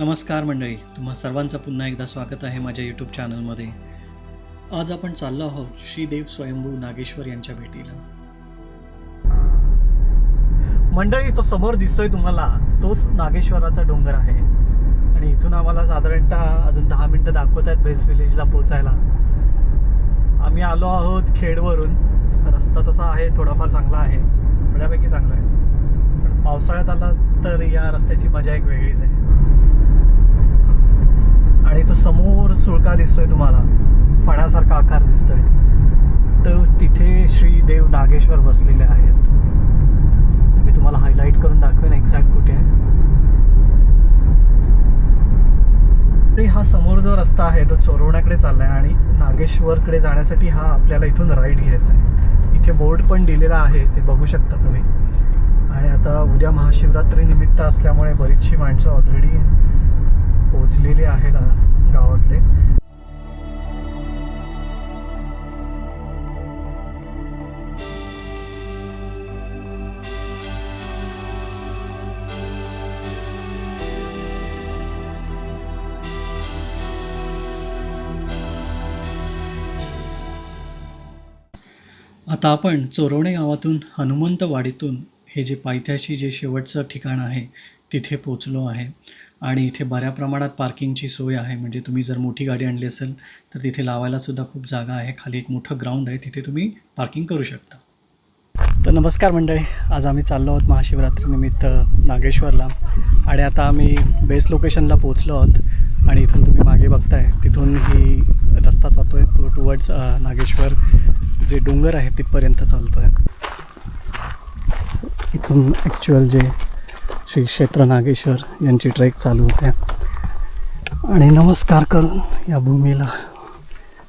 नमस्कार मंडळी, तुम्हा सर्वांचं पुन्हा एकदा स्वागत आहे माझ्या यूट्यूब चॅनलमध्ये. आज आपण चाललो आहोत श्री देव स्वयंभू नागेश्वर यांच्या भेटीला. मंडळी, तो समोर दिसतोय तुम्हाला तोच नागेश्वराचा डोंगर आहे आणि इथून आम्हाला साधारणतः अजून 10 मिनटं दाखवत आहेत बेस विलेजला पोचायला. आम्ही आलो आहोत खेडवरून. रस्ता तसा आहे, थोडाफार चांगला आहे, बऱ्यापैकी चांगला आहे, पण पावसाळ्यात आला तर या रस्त्याची मजा एक वेगळीच आहे. आणि तो समोर सुळका दिसतोय तुम्हाला, फण्यासारखा आकार दिसतोय, तर तिथे श्री देव नागेश्वर बसलेले आहेत. मी तुम्हाला हायलाईट करून दाखवेन एक्झॅक्ट कुठे आहे. हा समोर जो रस्ता आहे तो चोरवण्याकडे चाललाय आणि नागेश्वरकडे जाण्यासाठी हा आपल्याला इथून राईट घ्यायचा आहे. इथे बोर्ड पण दिलेला आहे, ते बघू शकता तुम्ही. आणि आता उद्या महाशिवरात्री निमित्त असल्यामुळे बरीचशी माणसं ऑलरेडी पोहोचलेली आहेत गावाकडे. आता आपण चोरवणे गावातून हनुमंतवाडीतून हे जे पायथ्याशी जे शेवटचं ठिकाण आहे तिथे पोचलो आहे. आणि इथे बऱ्या प्रमाणात पार्किंगची सोय आहे, म्हणजे तुम्ही जर मोठी गाडी आणली असेल तर तिथे लावायलासुद्धा खूप जागा आहे. खाली एक मोठं ग्राउंड आहे, तिथे तुम्ही पार्किंग करू शकता. तर नमस्कार मंडळी, आज आम्ही चाललो आहोत महाशिवरात्रीनिमित्त नागेश्वरला. आणि आता आम्ही बेस लोकेशनला पोचलो आहोत आणि इथून तुम्ही मागे बघताय तिथून ही रस्ता जातो आहे, तो टुवर्ड्स नागेश्वर जे डोंगर आहे तिथपर्यंत चालतो आहे. इथून ॲक्च्युअल जे श्री क्षेत्र नागेश्वर यांची ट्रेक चालू होते. आणि नमस्कार करून या भूमीला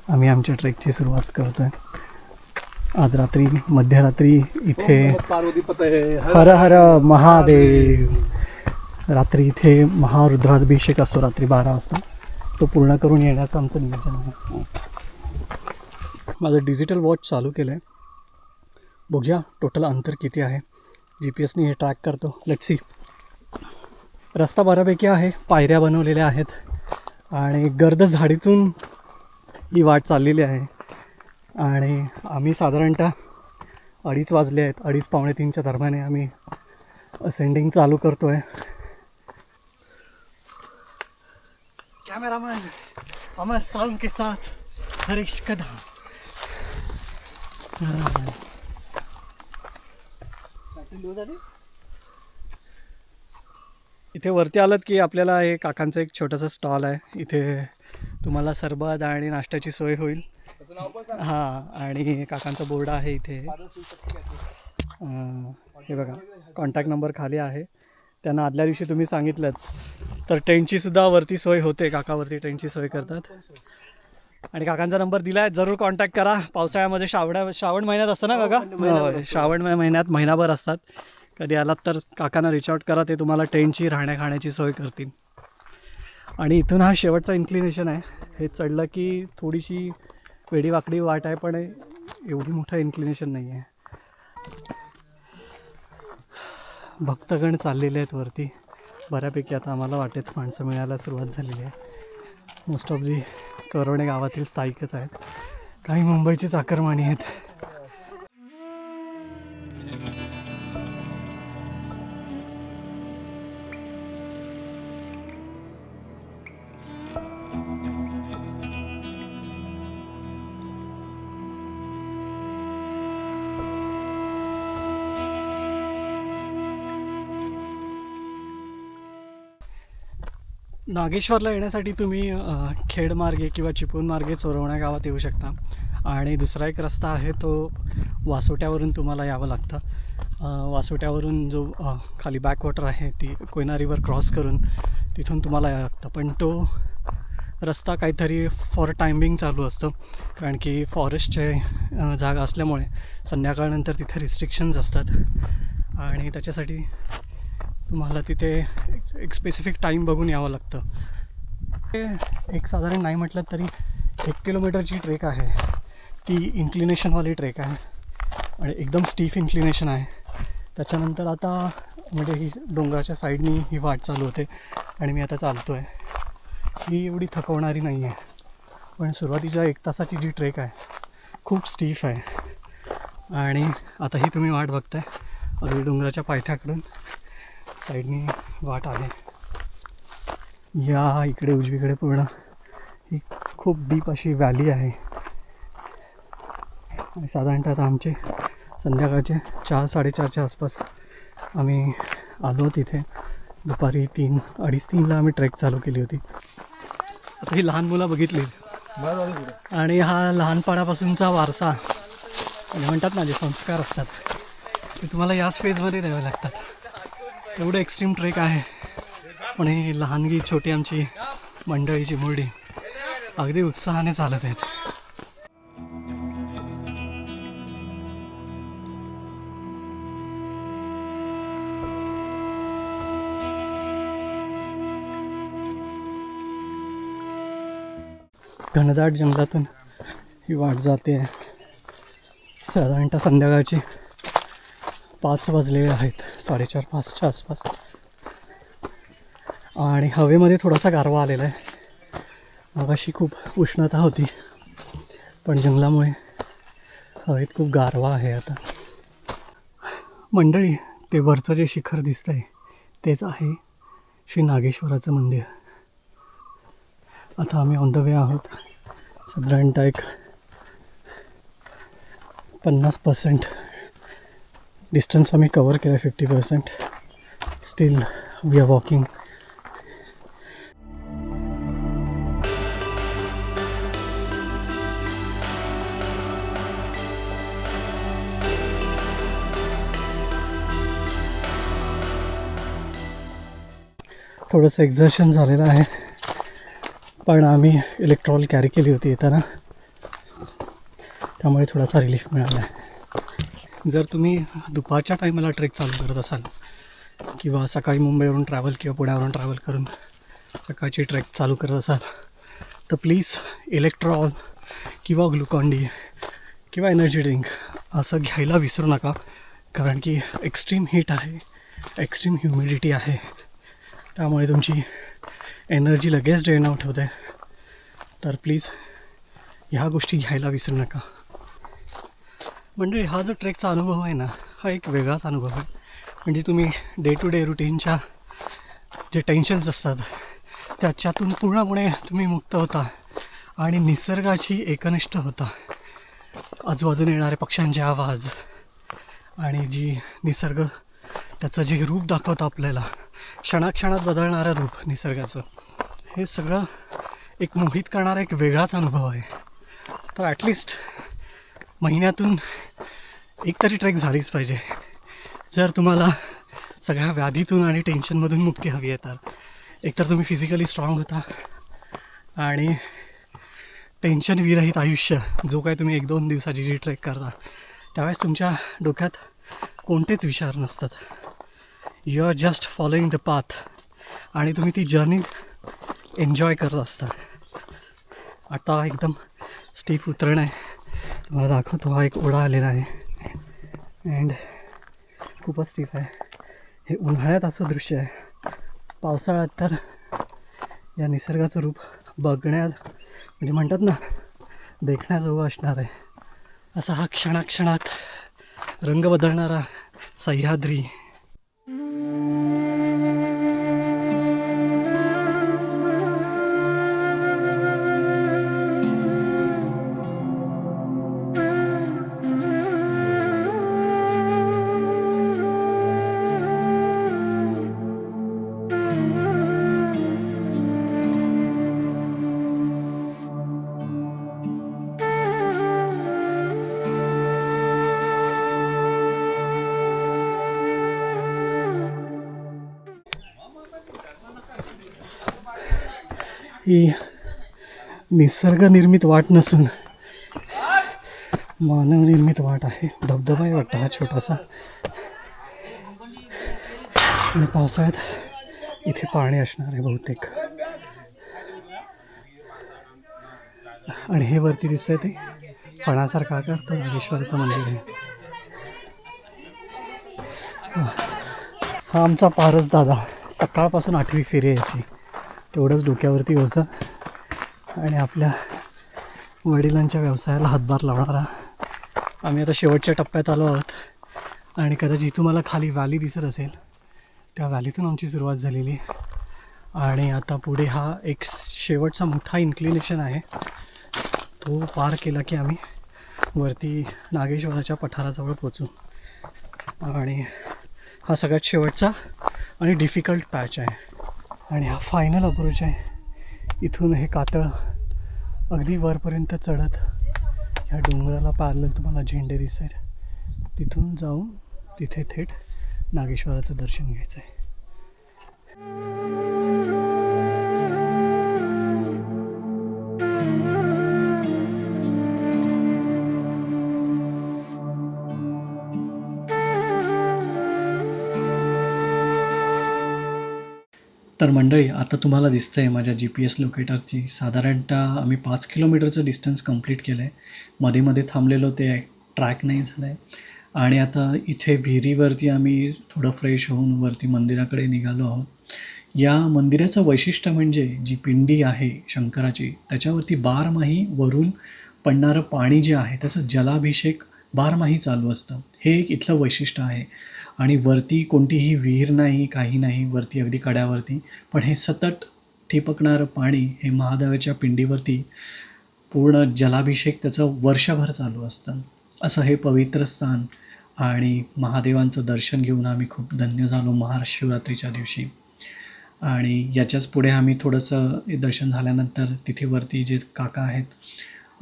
आम्ही आमच्या ट्रेकची सुरुवात करतो आहे. आज रात्री मध्यरात्री इथे हर हर महादेव, रात्री इथे महारुद्राभिषेक असतो रात्री 12 वाजता. तो पूर्ण करून येण्याचं आमचं नियोजन आहे. माझं डिजिटल वॉच चालू केलं आहे, बघूया टोटल अंतर किती आहे. GPS ने हे ट्रॅक करतो. Let's see. रस्ता बऱ्यापैकी आहे, पायऱ्या बनवलेल्या आहेत आणि गर्द झाडीतून ही वाट चाललेली आहे. आणि आम्ही साधारणतः 2:30 वाजले आहेत, 2:30 पावणे 3च्या दरम्याने आम्ही असेंडिंग चालू करतो आहे. कॅमेरामॅन अमर साउंड के साथ हरीश कदम. इथे वरती आलात की आपल्याला हे काकांचं एक छोटंसं स्टॉल आहे. इथे तुम्हाला सरबत आणि नाश्त्याची सोय होईल. हां, आणि काकांचा बोर्ड आहे इथे. हे बघा, कॉन्टॅक्ट नंबर खाली आहे. त्यांना आदल्या दिवशी तुम्ही सांगितलं तर टेंटचीसुद्धा वरती सोय होते. काकावरती टेंटची सोय करतात. आणि काकांचा नंबर दिला आहे, जरूर कॉन्टॅक्ट करा. पावसाळ्यामध्ये श्रावण महिन्यात असतं ना काका? श्रावण महिन्यात महिनाभर असतात. कधी आलात तर काकांना रिच आउट करा, ते तुम्हाला टेंटची राहण्या खाण्याची सोय करतील. आणि इथून हा शेवटचा इन्क्लिनेशन आहे. हे चढलं की थोडीशी वेडीवाकडी वाट आहे, पण एवढी मोठं इन्क्लिनेशन नाही आहे. भक्तगण चाललेले आहेत वरती बऱ्यापैकी. आता आम्हाला वाटेत माणसं मिळायला सुरुवात झालेली आहे. मोस्ट ऑफ जी चोरवणे गावातील स्थायिकच आहेत, काही मुंबईची चाकरमानी आहेत. नागेश्वरला येण्यासाठी तुम्ही खेडमार्गे किंवा चिपळूण मार्गे चोरवण्या गावात येऊ शकता. आणि दुसरा एक रस्ता आहे, तो वासोट्यावरून तुम्हाला यावं लागतं. वासोट्यावरून जो खाली बॅकवॉटर आहे ती कोयना रिवर क्रॉस करून तिथून तुम्हाला यावं लागतं. पण तो रस्ता काहीतरी फॉर टायमिंग चालू असतो, कारण की फॉरेस्टचे जागा असल्यामुळे संध्याकाळनंतर तिथे रिस्ट्रिक्शन्स असतात. आणि त्याच्यासाठी तुम्हाला तिथे एक स्पेसिफिक टाईम बघून यावं लागतं. एक साधारण नाही म्हटलं तरी 1 किलोमीटरची ट्रेक आहे. ती इन्क्लिनेशनवाली ट्रेक आहे आणि एकदम स्टीफ इन्क्लिनेशन आहे. त्याच्यानंतर आता म्हणजे ही डोंगराच्या साईडनी ही वाट चालू होते आणि मी आता चालतो आहे. ही एवढी थकवणारी नाही आहे, पण सुरुवातीच्या 1 तासाची जी ट्रेक आहे खूप स्टीफ आहे. आणि आता ही तुम्ही वाट बघताय अगदी डोंगराच्या पायथ्याकडून साईडनी वाट आहे. या इकडे उजवीकडे पूर्ण ही खूप डीप अशी व्हॅली आहे. आणि साधारणतः आता आमचे संध्याकाळचे 4-4:30च्या आसपास आम्ही आलो तिथे. दुपारी 2:30-3ला आम्ही ट्रेक चालू केली होती. आता ही लहान मुलं बघितली आणि हा लहानपणापासूनचा वारसा म्हणजे म्हणतात ना जे संस्कार असतात ते तुम्हाला याच फेजमध्ये द्यावे लागतात. एवढं एक्स्ट्रीम ट्रेक आहे, पण ही लहानगी छोटी आमची मंडळीची मुरडी अगदी उत्साहाने चालत आहेत. घनदाट जंगलातून ही वाट जाते आहे. साधारणतः संध्याकाळची 5 वाजलेले आहेत, 4:30-5च्या आसपास. आणि हवेमध्ये थोडासा गारवा आलेला आहे. मगाशी खूप उष्णता होती, पण जंगलामुळे हवेत खूप गारवा आहे आता. मंडळी, ते वरचं जे शिखर दिसतं आहे तेच आहे श्री नागेश्वराचं मंदिर. आता आम्ही ऑन द वे आहोत. साधारणतः एक 50% डिस्टन्स आम्ही कवर केलं आहे. 50% स्टील वी आर वॉकिंग. थोडंसं एक्झर्शन झालेलं आहे, पण आम्ही इलेक्ट्रॉल कॅरी केली होती येताना, त्यामुळे थोडासा रिलीफ मिळाला आहे. जर तुम्ही दुपारच्या टायमाला ट्रेक चालू करत असाल किंवा सकाळी मुंबईवरून ट्रॅव्हल किंवा पुण्यावरून ट्रॅव्हल करून सकाळची ट्रेक चालू करत असाल तर प्लीज इलेक्ट्रॉल किंवा ग्लुकॉन डी किंवा एनर्जी ड्रिंक असं घ्यायला विसरू नका. कारण की एक्स्ट्रीम हीट आहे, एक्स्ट्रीम ह्युमिडिटी आहे, त्यामुळे तुमची एनर्जी लगेच ड्रेन आउट होते. तर प्लीज ह्या गोष्टी घ्यायला विसरू नका. म्हणजे हा जो ट्रेकचा अनुभव आहे ना, हा एक वेगळाच अनुभव आहे. म्हणजे तुम्ही डे टू डे रुटीनच्या जे टेन्शन्स असतात त्याच्यातून पूर्णपणे तुम्ही मुक्त होता आणि निसर्गाशी एकनिष्ठ होता. आजूबाजूने येणारे पक्ष्यांचे आवाज आणि जी निसर्ग त्याचं जे रूप दाखवतं आपल्याला, क्षणाक्षणात बदलणारं रूप निसर्गाचं, हे सगळं एक मोहित करणारा एक वेगळाच अनुभव आहे. तर ॲटलिस्ट महिन्यातून एक तरी ट्रेक झालीच पाहिजे. जर तुम्हाला सगळ्या व्याधीतून आणि टेन्शनमधून मुक्ती हवी आहे तर एकतर तुम्ही फिजिकली स्ट्रॉंग होता आणि टेन्शन विरहित आयुष्य जो काय तुम्ही 1-2 दिवसाची जी ट्रेक करता त्यावेळेस तुमच्या डोक्यात कोणतेच विचार नसतात. You are just following the path आणि तुम्ही ती जर्नी एन्जॉय करत असता. आता एकदम स्टीफ उतरण आहे, तुम्हाला दाखवतो. हा एक ओढा आलेला आहे अँड खूपच स्टीफ आहे. हे उन्हाळ्यात असं दृश्य आहे. पावसाळ्यात तर या निसर्गाचं रूप बघण्यात म्हणजे म्हणतात ना देखण्याजोगं असणार आहे. असा हा क्षणाक्षणात रंग बदलणारा सह्याद्री. ही निसर्गनिर्मित वाट नसून मानवनिर्मित वाट आहे. धबधबा आहे वाटतं हा छोटासा, आणि पावसाळ्यात इथे पाणी असणार आहे बहुतेक. आणि हे वरती दिसतंय ते फणासारखं आकार, तो नागेश्वराचं मंदिर आहे. हा आमचा पारस दादा, सकाळपासून 8वी फेरी यायची, तेवढंच डोक्यावरती होतं आणि आपल्या वडिलांच्या व्यवसायाला हातभार लावणारा. आम्ही आता शेवटच्या टप्प्यात आलो आहोत आणि कदाचित तुम्हाला खाली व्हॅली दिसत असेल, त्या व्हॅलीतून आमची सुरुवात झालेली आणि आता पुढे हा एक शेवटचा मोठा इन्क्लिनेशन आहे, तो पार केला की आम्ही वरती नागेश्वराच्या पठाराजवळ पोचू. आणि हा सगळ्यात शेवटचा आणि डिफिकल्ट पॅच आहे आणि हा फायनल अप्रोच आहे. इथून हे कातळ अगदी वरपर्यंत चढत ह्या डोंगराला पॅरलल तुम्हाला झेंडे दिसत आहेत, तिथून जाऊन तिथे थेट नागेश्वराचं दर्शन घ्यायचं आहे. तर मंडळी, आता तुम्हाला दिसतं आहे माझ्या GPS लोकेटरची साधारणतः आम्ही 5 किलोमीटरचं डिस्टन्स कंप्लीट केलं आहे. मध्ये मध्ये थांबलेलो, ते ट्रॅक नाही झालं आहे आणि आता इथे विहिरीवरती आम्ही थोडं फ्रेश होऊन वरती मंदिराकडे निघालो आहोत. या मंदिराचं वैशिष्ट्य म्हणजे जी पिंडी आहे शंकराची, त्याच्यावरती बारमाही वरून पडणारं पाणी जे आहे त्याचं जलाभिषेक बारमाही चालू असतं. हे एक इथलं वैशिष्ट्य आहे. आणि वरती कोणतीही विहीर नाही, काही नाही, वरती अगदी कड्यावरती, पण हे सतत ठिपकणारं पाणी हे महादेवाच्या पिंडीवरती पूर्ण जलाभिषेक त्याचं वर्षभर चालू असतं. असं हे पवित्र स्थान आणि महादेवांचं दर्शन घेऊन आम्ही खूप धन्य झालो महाशिवरात्रीच्या दिवशी. आणि याच्याच पुढे आम्ही थोडंसं दर्शन झाल्यानंतर तिथे वरती जे काका आहेत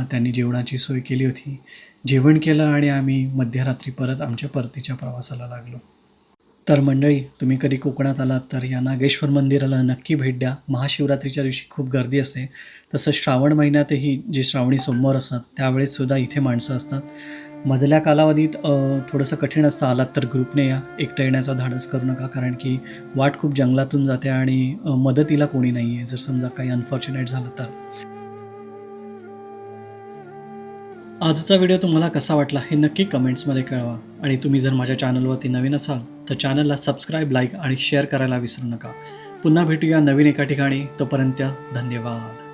त्यांनी जेवणाची सोय केली होती, जेवण केलं आणि आम्ही मध्यरात्री परत आमच्या परतीच्या प्रवासाला लागलो. तर मंडळी, तुम्ही कधी कोकणात आलात तर या नागेश्वर मंदिराला नक्की भेट द्या. महाशिवरात्रीच्या दिवशी खूप गर्दी असते, तसं श्रावण महिन्यातही जे श्रावणी सोमवार असतात त्यावेळेससुद्धा इथे माणसं असतात. मधल्या कालावधीत थोडंसं कठीण असतं, आलात तर ग्रुपने या, एकटं येण्याचा धाडस करू नका, कारण की वाट खूप जंगलातून जाते आणि मदतीला कोणी नाही आहे जर समजा काही अनफॉर्च्युनेट झालं तर. आजचा व्हिडिओ तुम्हाला कसा वाटला हे नक्की कमेंट्समध्ये कळवा आणि तुम्ही जर माझ्या चॅनलवरती नवीन असाल तर चॅनलला सबस्क्राईब, लाईक आणि शेअर करायला विसरू नका. पुन्हा भेटूया नवीन एका ठिकाणी. तोपर्यंत धन्यवाद.